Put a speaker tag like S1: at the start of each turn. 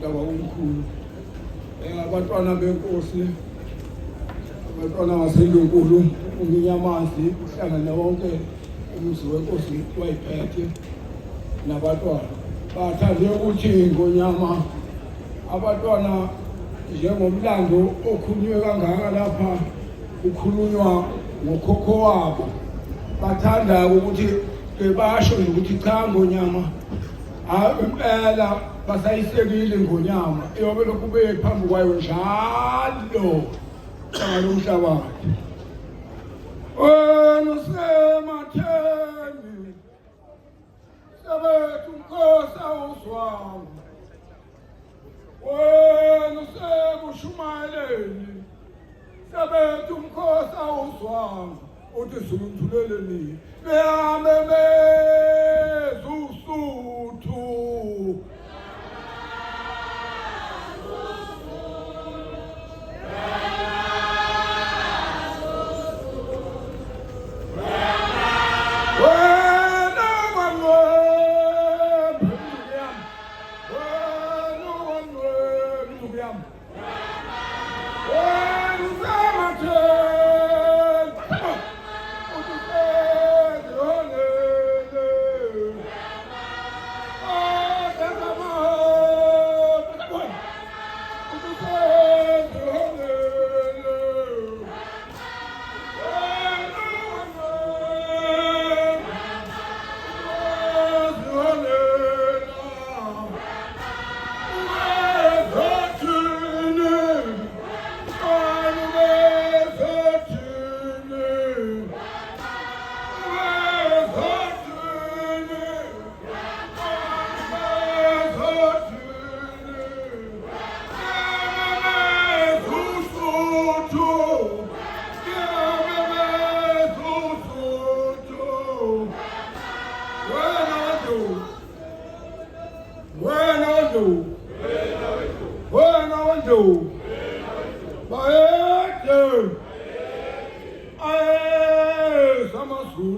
S1: daba omkhulu abantwana benkosi abantwana baseNdlunkulu uNyamazi uhlangane wonke umuzi wenkosi wayiphethe nabantwana bathande ukuthi ngonyama abantwana njengomlando okhulunywe kangaka lapha ukhulunywa ngokhokho wabo bathanda ukuthi basho nje ukuthi cha ngonyama impela basayisekile ngonyama eyobe lokhu phambi kwayo njalo ngalomhlabathi wena usematheni sabethu Nkosi awuzwanga wena usekushumayeleni sabethu Nkosi awuzwanga uthi zuluthuleleni behambe bezusuthu Bayede, aye, samazulu.